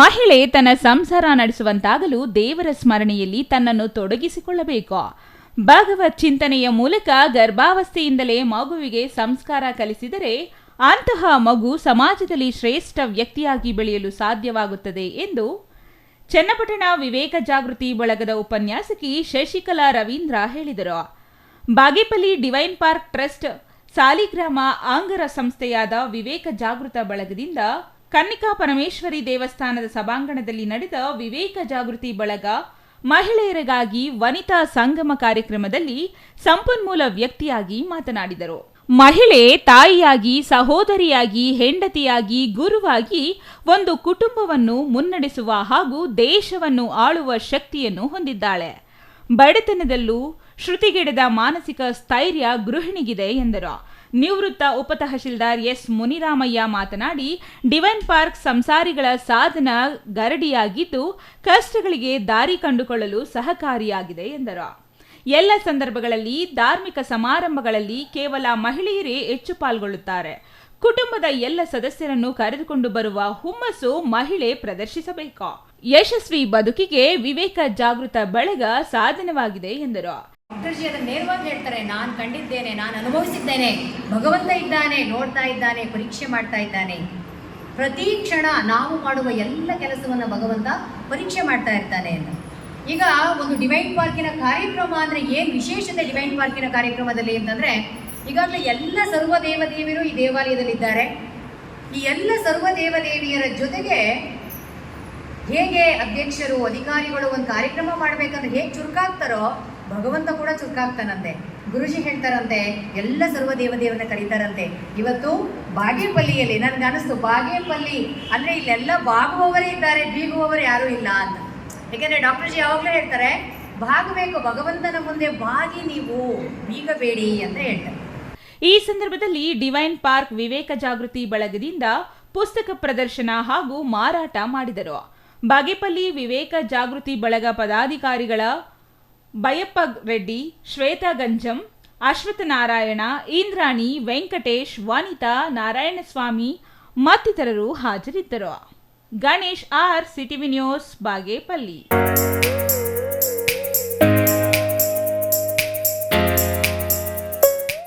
ಮಹಿಳೆ ತನ್ನ ಸಂಸಾರ ನಡೆಸುವಂತಾಗಲು ದೇವರ ಸ್ಮರಣೆಯಲ್ಲಿ ತನ್ನನ್ನು ತೊಡಗಿಸಿಕೊಳ್ಳಬೇಕು. ಭಗವತ್ ಚಿಂತನೆಯ ಮೂಲಕ ಗರ್ಭಾವಸ್ಥೆಯಿಂದಲೇ ಮಗುವಿಗೆ ಸಂಸ್ಕಾರ ಕಲಿಸಿದರೆ ಅಂತಹ ಮಗು ಸಮಾಜದಲ್ಲಿ ಶ್ರೇಷ್ಠ ವ್ಯಕ್ತಿಯಾಗಿ ಬೆಳೆಯಲು ಸಾಧ್ಯವಾಗುತ್ತದೆ ಎಂದು ಚನ್ನಪಟ್ಟಣ ವಿವೇಕ ಜಾಗೃತಿ ಬಳಗದ ಉಪನ್ಯಾಸಕಿ ಶಶಿಕಲಾ ರವೀಂದ್ರ ಹೇಳಿದರು. Bagepalli Divine Park Trust Saligrama ಆಂಗರ ಸಂಸ್ಥೆಯಾದ ವಿವೇಕ ಜಾಗೃತ ಬಳಗದಿಂದ ಕನ್ನಿಕಾ ಪರಮೇಶ್ವರಿ ದೇವಸ್ಥಾನದ ಸಭಾಂಗಣದಲ್ಲಿ ನಡೆದ ವಿವೇಕ ಜಾಗೃತಿ ಬಳಗ ಮಹಿಳೆಯರಿಗಾಗಿ ವನಿತಾ ಸಂಗಮ ಕಾರ್ಯಕ್ರಮದಲ್ಲಿ ಸಂಪನ್ಮೂಲ ವ್ಯಕ್ತಿಯಾಗಿ ಮಾತನಾಡಿದರು. ಮಹಿಳೆ ತಾಯಿಯಾಗಿ, ಸಹೋದರಿಯಾಗಿ, ಹೆಂಡತಿಯಾಗಿ, ಗುರುವಾಗಿ ಒಂದು ಕುಟುಂಬವನ್ನು ಮುನ್ನಡೆಸುವ ಹಾಗೂ ದೇಶವನ್ನು ಆಳುವ ಶಕ್ತಿಯನ್ನು ಹೊಂದಿದ್ದಾಳೆ. ಬಡತನದಲ್ಲೂ ಶ್ರುತಿಗೆಡದ ಮಾನಸಿಕ ಸ್ಥೈರ್ಯ ಗೃಹಿಣಿಗಿದೆ ಎಂದರು. ನಿವೃತ್ತ ಉಪತಹಶೀಲ್ದಾರ್ ಎಸ್ ಮುನಿರಾಮಯ್ಯ ಮಾತನಾಡಿ, ಡಿವೈನ್ ಪಾರ್ಕ್ ಸಂಸಾರಿಗಳ ಸಾಧನ ಗರಡಿಯಾಗಿದ್ದು ಕಷ್ಟಗಳಿಗೆ ದಾರಿ ಕಂಡುಕೊಳ್ಳಲು ಸಹಕಾರಿಯಾಗಿದೆ ಎಂದರು. ಎಲ್ಲ ಸಂದರ್ಭಗಳಲ್ಲಿ ಧಾರ್ಮಿಕ ಸಮಾರಂಭಗಳಲ್ಲಿ ಕೇವಲ ಮಹಿಳೆಯರೇ ಹೆಚ್ಚು ಪಾಲ್ಗೊಳ್ಳುತ್ತಾರೆ. ಕುಟುಂಬದ ಎಲ್ಲ ಸದಸ್ಯರನ್ನು ಕರೆದುಕೊಂಡು ಬರುವ ಹುಮ್ಮಸ್ಸು ಮಹಿಳೆ ಪ್ರದರ್ಶಿಸಬೇಕು. ಯಶಸ್ವಿ ಬದುಕಿಗೆ ವಿವೇಕ ಜಾಗೃತ ಬಳಗ ಸಾಧನವಾಗಿದೆ ಎಂದರು. ಡಾಕ್ಟರ್ಜಿ ಅದನ್ನು ನೇರವಾಗಿ ಹೇಳ್ತಾರೆ, ನಾನು ಕಂಡಿದ್ದೇನೆ, ನಾನು ಅನುಭವಿಸಿದ್ದೇನೆ, ಭಗವಂತ ಇದ್ದಾನೆ, ನೋಡ್ತಾ ಇದ್ದಾನೆ, ಪರೀಕ್ಷೆ ಮಾಡ್ತಾ ಇದ್ದಾನೆ. ಪ್ರತಿ ಕ್ಷಣ ನಾವು ಮಾಡುವ ಎಲ್ಲ ಕೆಲಸವನ್ನು ಭಗವಂತ ಪರೀಕ್ಷೆ ಮಾಡ್ತಾ ಇರ್ತಾನೆ ಅಂತ. ಈಗ ಒಂದು ಡಿವೈನ್ ಪಾರ್ಕಿನ ಕಾರ್ಯಕ್ರಮ ಅಂದರೆ ಏನು ವಿಶೇಷತೆ ಡಿವೈನ್ ಪಾರ್ಕಿನ ಕಾರ್ಯಕ್ರಮದಲ್ಲಿ ಅಂತಂದರೆ, ಈಗಾಗಲೇ ಎಲ್ಲ ಸರ್ವ ದೇವದೇವಿಯರು ಈ ದೇವಾಲಯದಲ್ಲಿದ್ದಾರೆ. ಈ ಎಲ್ಲ ಸರ್ವ ದೇವದೇವಿಯರ ಜೊತೆಗೆ ಹೇಗೆ ಅಧ್ಯಕ್ಷರು ಅಧಿಕಾರಿಗಳು ಒಂದು ಕಾರ್ಯಕ್ರಮ ಮಾಡಬೇಕಂದ್ರೆ ಹೇಗೆ ಚುರುಕಾಗ್ತಾರೋ ಭಗವಂತ ಕೂಡ ಚುರುಕಾಗ್ತಾನಂತೆ. ಗುರುಜಿ ಹೇಳ್ತಾರಂತೆ, ಎಲ್ಲ ಸರ್ವ ದೇವದೇವರನ್ನ ಕರೀತಾರಂತೆ. ಇವತ್ತು ಬಾಗೇಪಲ್ಲಿಯಲ್ಲಿ ನನಗೆ ಅನಿಸ್ತು, ಬಾಗೇಪಲ್ಲಿ ಅಂದರೆ ಇಲ್ಲೆಲ್ಲ ಬಾಗುವವರೇ ಇದ್ದಾರೆ, ಬೀಗುವವರು ಯಾರೂ ಇಲ್ಲ ಅಂತ. ಯಾಕೆಂದರೆ ಡಾಕ್ಟರ್ಜಿ ಯಾವಾಗಲೂ ಹೇಳ್ತಾರೆ, ಭಾಗಬೇಕು ಭಗವಂತನ ಮುಂದೆ, ಬಾಗಿ ನೀವು ಬೀಗಬೇಡಿ ಅಂತ ಹೇಳ್ತಾರೆ. ಈ ಸಂದರ್ಭದಲ್ಲಿ ಡಿವೈನ್ ಪಾರ್ಕ್ ವಿವೇಕ ಜಾಗೃತಿ ಬಳಗದಿಂದ ಪುಸ್ತಕ ಪ್ರದರ್ಶನ ಹಾಗೂ ಮಾರಾಟ ಮಾಡಿದರು. ಬಾಗೇಪಲ್ಲಿ ವಿವೇಕ ಜಾಗೃತಿ ಬಳಗ ಪದಾಧಿಕಾರಿಗಳ ಬಯಪ್ಪ ರೆಡ್ಡಿ, ಶ್ವೇತಾ ಗಂಜಂ, ಅಶ್ವತ್ಥ ನಾರಾಯಣ, ಇಂದ್ರಾಣಿ, ವೆಂಕಟೇಶ್, ವನಿತಾ, ನಾರಾಯಣಸ್ವಾಮಿ ಮತ್ತಿತರರು ಹಾಜರಿದ್ದರು. Ganesh R, CTV news, Bagepalli.